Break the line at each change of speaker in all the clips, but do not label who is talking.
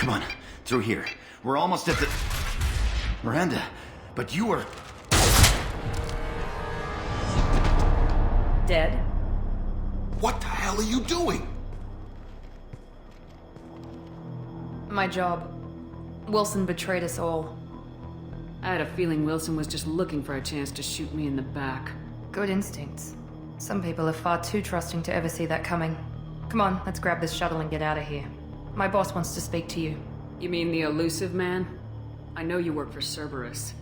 Come on, through here. We're almost at the... Miranda, but you are...
Dead?
What the hell are you doing?
My job. Wilson betrayed us all.
I had a feeling Wilson was just looking for a chance to shoot me in the back.
Good instincts. Some people are far too trusting to ever see that coming. Come on, let's grab this shuttle and get out of here. My boss wants to speak to you.
You mean the Illusive man? I know you work for Cerberus.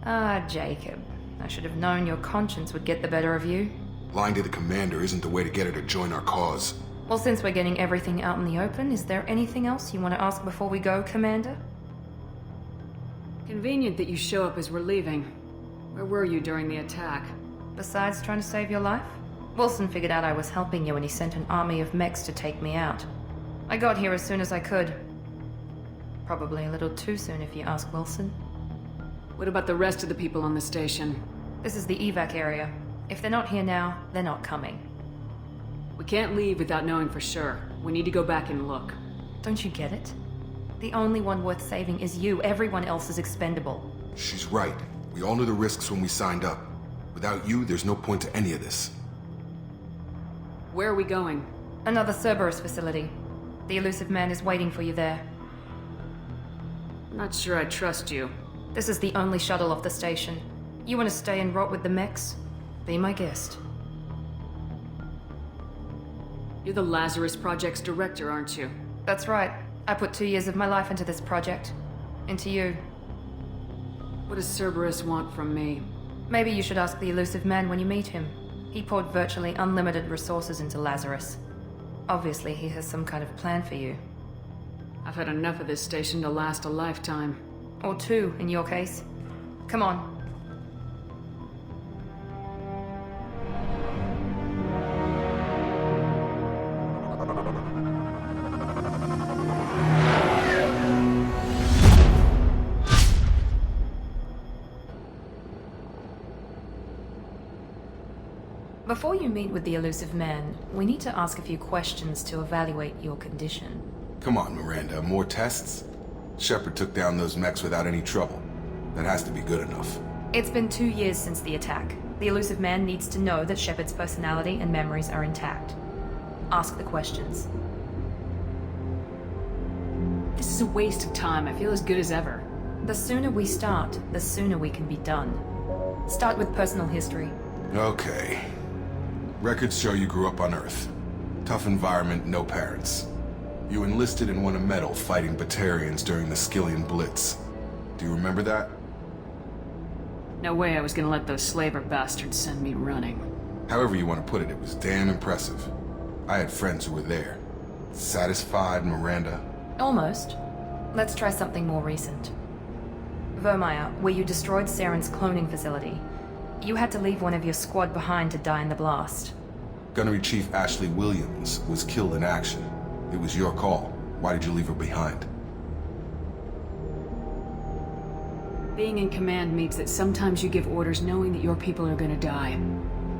Ah, Jacob. I should have known your conscience would get the better of you.
Lying to the commander isn't the way to get her to join our cause.
Well, since we're getting everything out in the open, is there anything else you want to ask before we go, Commander?
Convenient that you show up as we're leaving. Where were you during the attack?
Besides trying to save your life? Wilson figured out I was helping you and he sent an army of mechs to take me out. I got here as soon as I could. Probably a little too soon if you ask Wilson.
What about the rest of the people on the station?
This is the evac area. If they're not here now, they're not coming.
We can't leave without knowing for sure. We need to go back and look.
Don't you get it? The only one worth saving is you. Everyone else is expendable.
She's right. We all knew the risks when we signed up. Without you, there's no point to any of this.
Where are we going?
Another Cerberus facility. The Illusive man is waiting for you there.
I'm not sure I trust you.
This is the only shuttle off the station. You want to stay and rot with the mechs? Be my guest.
You're the Lazarus Project's director, aren't you?
That's right. I put 2 years of my life into this project. Into you.
What does Cerberus want from me?
Maybe you should ask the Illusive man when you meet him. He poured virtually unlimited resources into Lazarus. Obviously, he has some kind of plan for you.
I've had enough of this station to last a lifetime.
Or 2, in your case. Come on. Before you meet with the Illusive man, we need to ask a few questions to evaluate your condition.
Come on, Miranda, more tests? Shepard took down those mechs without any trouble. That has to be good enough.
It's been 2 years since the attack. The Illusive man needs to know that Shepard's personality and memories are intact. Ask the questions.
This is a waste of time. I feel as good as ever.
The sooner we start, the sooner we can be done. Start with personal history.
Okay. Records show you grew up on Earth. Tough environment, no parents. You enlisted and won a medal fighting Batarians during the Skillian Blitz. Do you remember that?
No way I was gonna let those slaver bastards send me running.
However you want to put it, it was damn impressive. I had friends who were there. Satisfied, Miranda?
Almost. Let's try something more recent. Vermeer, where you destroyed Saren's cloning facility. You had to leave one of your squad behind to die in the blast.
Gunnery Chief Ashley Williams was killed in action. It was your call. Why did you leave her behind?
Being in command means that sometimes you give orders knowing that your people are gonna die.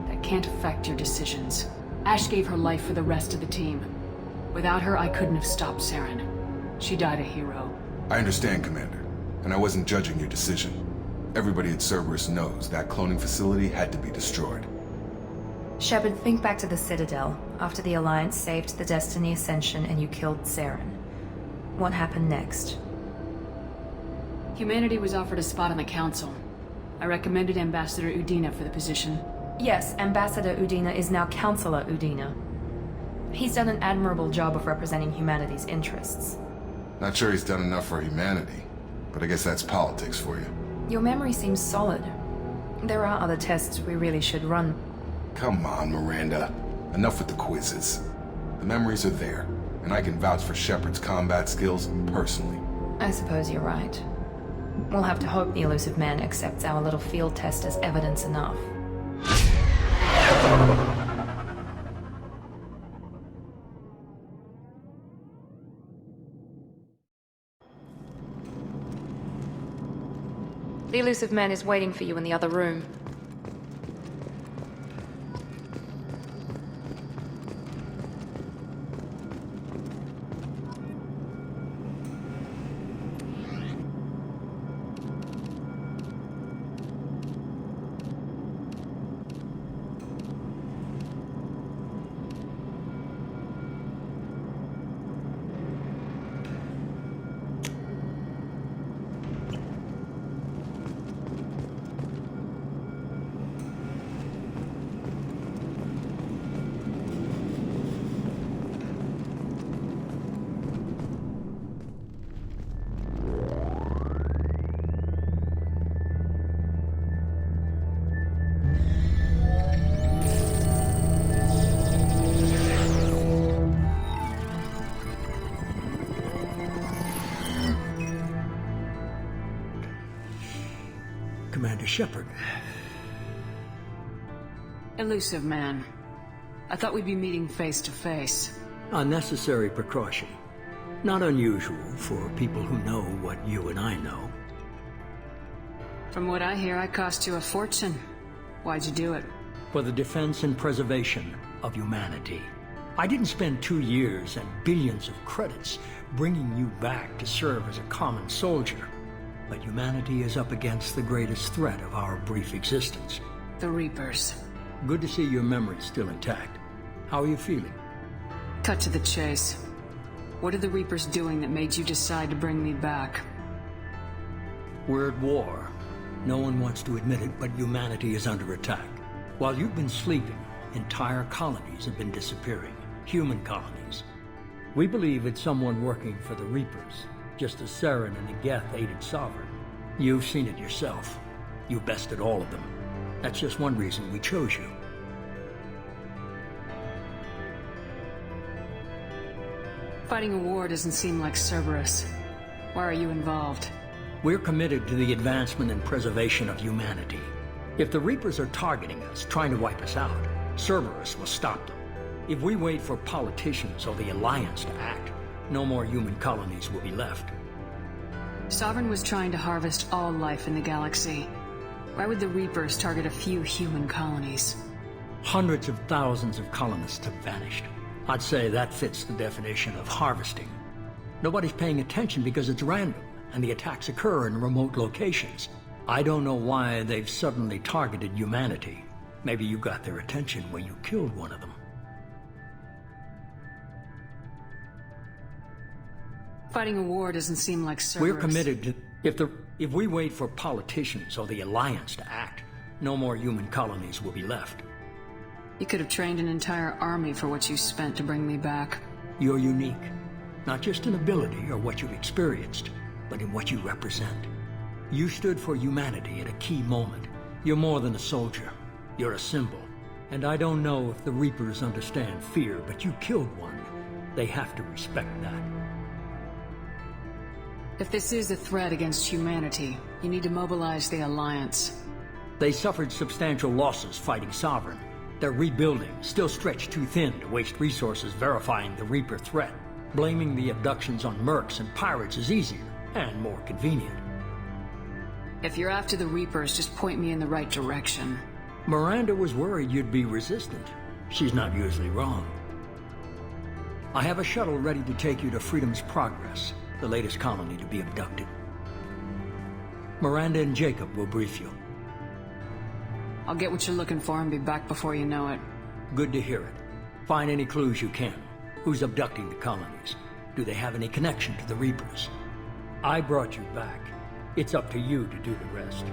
That can't affect your decisions. Ash gave her life for the rest of the team. Without her, I couldn't have stopped Saren. She died a hero.
I understand, Commander, and I wasn't judging your decision. Everybody at Cerberus knows that cloning facility had to be destroyed.
Shepard, think back to the Citadel, after the Alliance saved the Destiny Ascension and you killed Saren. What happened next?
Humanity was offered a spot on the Council. I recommended Ambassador Udina for the position.
Yes, Ambassador Udina is now Counselor Udina. He's done an admirable job of representing humanity's interests.
Not sure he's done enough for humanity, but I guess that's politics for you.
Your memory seems solid. There are other tests we really should run.
Come on, Miranda. Enough with the quizzes. The memories are there, and I can vouch for Shepard's combat skills personally.
I suppose you're right. We'll have to hope the Illusive man accepts our little field test as evidence enough. The Illusive man is waiting for you in the other room.
Commander Shepard.
Illusive man. I thought we'd be meeting face to face.
A necessary precaution. Not unusual for people who know what you and I know.
From what I hear, I cost you a fortune. Why'd you do it?
For the defense and preservation of humanity. I didn't spend 2 years and billions of credits bringing you back to serve as a common soldier. But humanity is up against the greatest threat of our brief existence.
The Reapers.
Good to see your memory's still intact. How are you feeling?
Cut to the chase. What are the Reapers doing that made you decide to bring me back?
We're at war. No one wants to admit it, but humanity is under attack. While you've been sleeping, entire colonies have been disappearing. Human colonies. We believe it's someone working for the Reapers, just as Saren and the Geth aided Sovereign. You've seen it yourself. You bested all of them. That's just one reason we chose you.
Fighting a war doesn't seem like Cerberus. Why are you involved?
We're committed to the advancement and preservation of humanity. If the Reapers are targeting us, trying to wipe us out, Cerberus will stop them. If we wait for politicians or the Alliance to act, no more human colonies will be left.
Sovereign was trying to harvest all life in the galaxy. Why would the Reapers target a few human colonies?
Hundreds of thousands of colonists have vanished. I'd say that fits the definition of harvesting. Nobody's paying attention because it's random, and the attacks occur in remote locations. I don't know why they've suddenly targeted humanity. Maybe you got their attention when you killed one of them.
Fighting a war doesn't seem like Cerberus.
We're committed to... If we wait for politicians or the Alliance to act, no more human colonies will be left.
You could have trained an entire army for what you spent to bring me back.
You're unique. Not just in ability or what you've experienced, but in what you represent. You stood for humanity at a key moment. You're more than a soldier. You're a symbol. And I don't know if the Reapers understand fear, but you killed one. They have to respect that.
If this is a threat against humanity, you need to mobilize the Alliance.
They suffered substantial losses fighting Sovereign. They're rebuilding, still stretched too thin to waste resources verifying the Reaper threat. Blaming the abductions on mercs and pirates is easier, and more convenient.
If you're after the Reapers, just point me in the right direction.
Miranda was worried you'd be resistant. She's not usually wrong. I have a shuttle ready to take you to Freedom's Progress, the latest colony to be abducted. Miranda and Jacob will brief you.
I'll get what you're looking for and be back before you know it.
Good to hear it. Find any clues you can. Who's abducting the colonies? Do they have any connection to the Reapers? I brought you back. It's up to you to do the rest.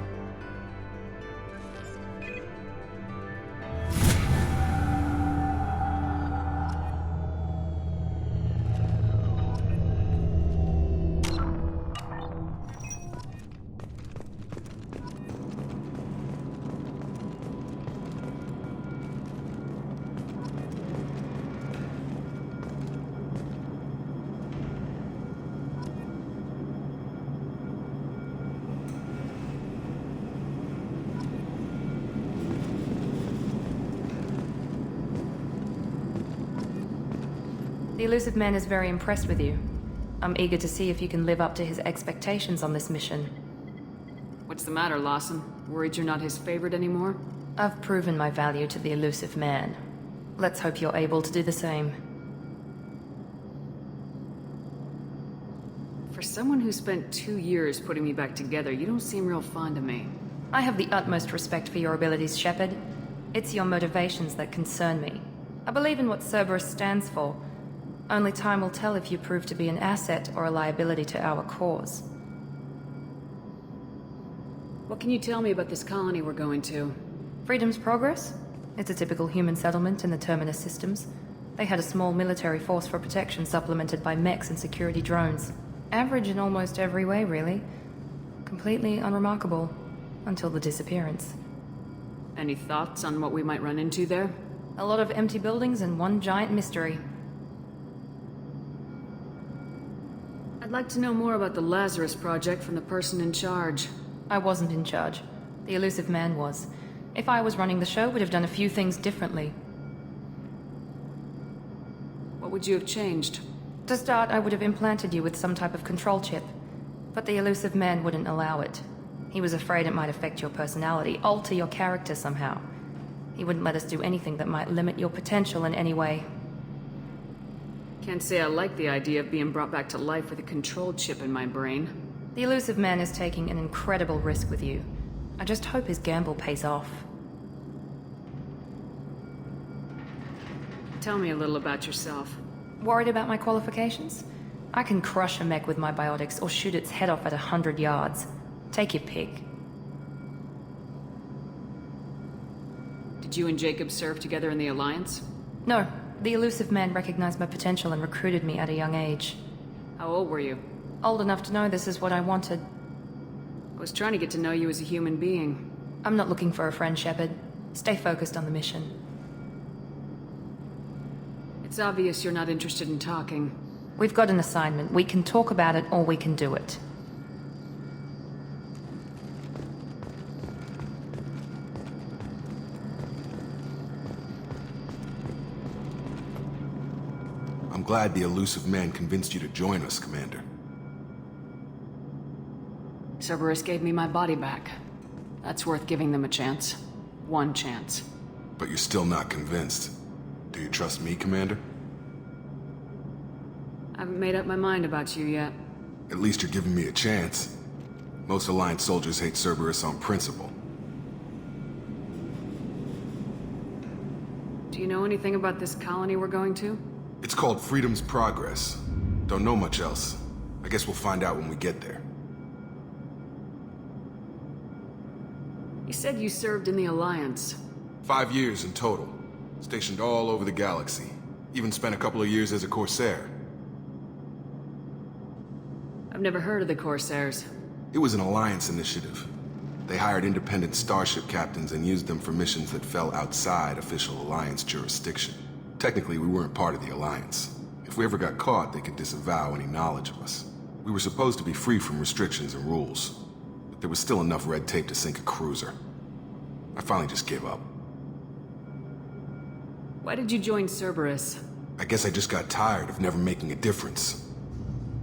The Illusive Man is very impressed with you. I'm eager to see if you can live up to his expectations on this mission.
What's the matter, Lawson? Worried you're not his favorite anymore?
I've proven my value to the Illusive Man. Let's hope you're able to do the same.
For someone who spent 2 years putting me back together, you don't seem real fond of me.
I have the utmost respect for your abilities, Shepard. It's your motivations that concern me. I believe in what Cerberus stands for. Only time will tell if you prove to be an asset or a liability to our cause.
What can you tell me about this colony we're going to?
Freedom's Progress? It's a typical human settlement in the Terminus systems. They had a small military force for protection supplemented by mechs and security drones. Average in almost every way, really. Completely unremarkable. Until the disappearance.
Any thoughts on what we might run into there?
A lot of empty buildings and one giant mystery.
I'd like to know more about the Lazarus Project from the person in charge.
I wasn't in charge. The Illusive Man was. If I was running the show, would have done a few things differently.
What would you have changed?
To start, I would have implanted you with some type of control chip. But the Illusive Man wouldn't allow it. He was afraid it might affect your personality, alter your character somehow. He wouldn't let us do anything that might limit your potential in any way.
Can't say I like the idea of being brought back to life with a control chip in my brain.
The Illusive Man is taking an incredible risk with you. I just hope his gamble pays off.
Tell me a little about yourself.
Worried about my qualifications? I can crush a mech with my biotics or shoot its head off at 100 yards. Take your pick.
Did you and Jacob serve together in the Alliance?
No, the Illusive Man recognized my potential and recruited me at a young age.
How old were you?
Old enough to know this is what I wanted.
I was trying to get to know you as a human being.
I'm not looking for a friend, Shepard. Stay focused on the mission.
It's obvious you're not interested in talking.
We've got an assignment. We can talk about it or we can do it.
I'm glad the Illusive Man convinced you to join us, Commander.
Cerberus gave me my body back. That's worth giving them a chance. One chance.
But you're still not convinced. Do you trust me, Commander?
I haven't made up my mind about you yet.
At least you're giving me a chance. Most Alliance soldiers hate Cerberus on principle.
Do you know anything about this colony we're going to?
It's called Freedom's Progress. Don't know much else. I guess we'll find out when we get there.
You said you served in the Alliance.
5 years in total. Stationed all over the galaxy. Even spent a couple of years as a Corsair.
I've never heard of the Corsairs.
It was an Alliance initiative. They hired independent starship captains and used them for missions that fell outside official Alliance jurisdiction. Technically, we weren't part of the Alliance. If we ever got caught, they could disavow any knowledge of us. We were supposed to be free from restrictions and rules, but there was still enough red tape to sink a cruiser. I finally just gave up.
Why did you join Cerberus?
I guess I just got tired of never making a difference.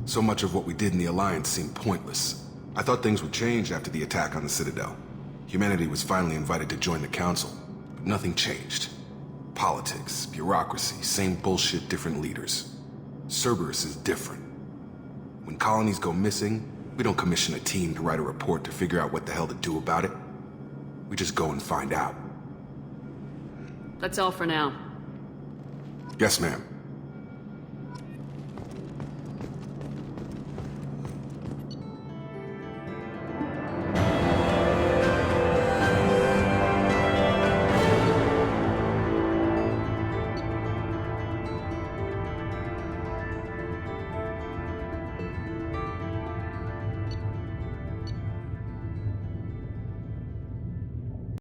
So much of what we did in the Alliance seemed pointless. I thought things would change after the attack on the Citadel. Humanity was finally invited to join the Council, but nothing changed. Politics, bureaucracy, same bullshit, different leaders. Cerberus is different. When colonies go missing, we don't commission a team to write a report to figure out what the hell to do about it. We just go and find out.
That's all for now.
Yes, ma'am.